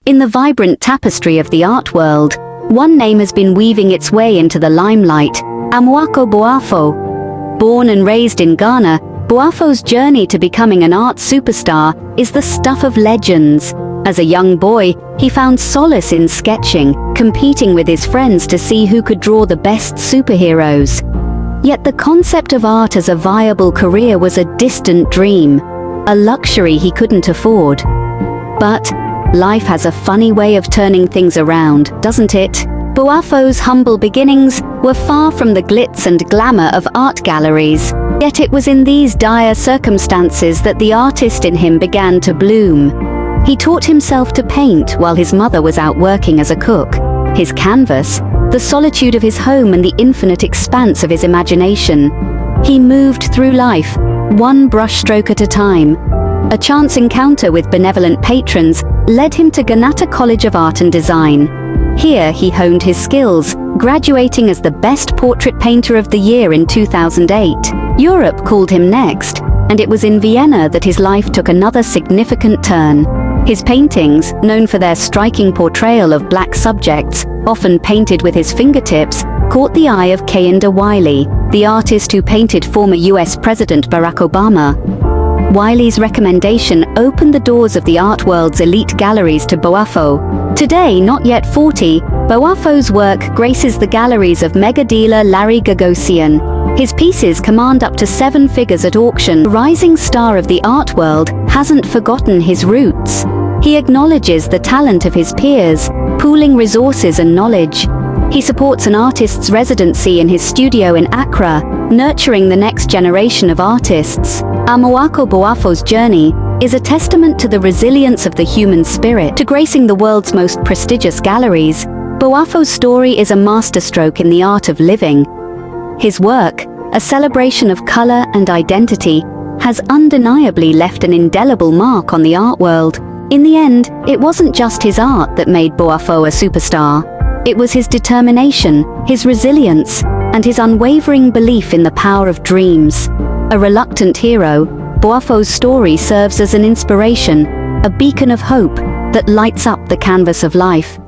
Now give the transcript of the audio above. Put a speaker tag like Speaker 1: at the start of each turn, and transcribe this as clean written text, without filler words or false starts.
Speaker 1: In the vibrant tapestry of the art world, one name has been weaving its way into the limelight: Amoako Boafo. Born and raised in Ghana, Boafo's journey to becoming an art superstar is the stuff of legends. As a young boy, he found solace in sketching, competing with his friends to see who could draw the best superheroes. Yet the concept of art as a viable career was a distant dream, a luxury he couldn't afford. But life has a funny way of turning things around, doesn't it? Boafo's humble beginnings were far from the glitz and glamour of art galleries. Yet it was in these dire circumstances that the artist in him began to bloom. He taught himself to paint while his mother was out working as a cook. His canvas, the solitude of his home and the infinite expanse of his imagination. He moved through life, one brushstroke at a time. A chance encounter with benevolent patrons led him to Ganata College of Art and Design. Here he honed his skills, graduating as the best portrait painter of the year in 2008. Europe called him next, and it was in Vienna that his life took another significant turn. His paintings, known for their striking portrayal of black subjects, often painted with his fingertips, caught the eye of Kehinde Wiley, the artist who painted former US President Barack Obama. Wiley's recommendation opened the doors of the art world's elite galleries to Boafo. Today, not yet 40, Boafo's work graces the galleries of mega dealer Larry Gagosian. His pieces command up to 7 figures at auction. The rising star of the art world hasn't forgotten his roots. He acknowledges the talent of his peers, pooling resources and knowledge. He supports an artist's residency in his studio in Accra, nurturing the next generation of artists. Amoako Boafo's journey is a testament to the resilience of the human spirit. To gracing the world's most prestigious galleries, Boafo's story is a masterstroke in the art of living. His work, a celebration of color and identity, has undeniably left an indelible mark on the art world. In the end, it wasn't just his art that made Boafo a superstar. It was his determination, his resilience, and his unwavering belief in the power of dreams. A reluctant hero, Boafo's story serves as an inspiration, a beacon of hope that lights up the canvas of life.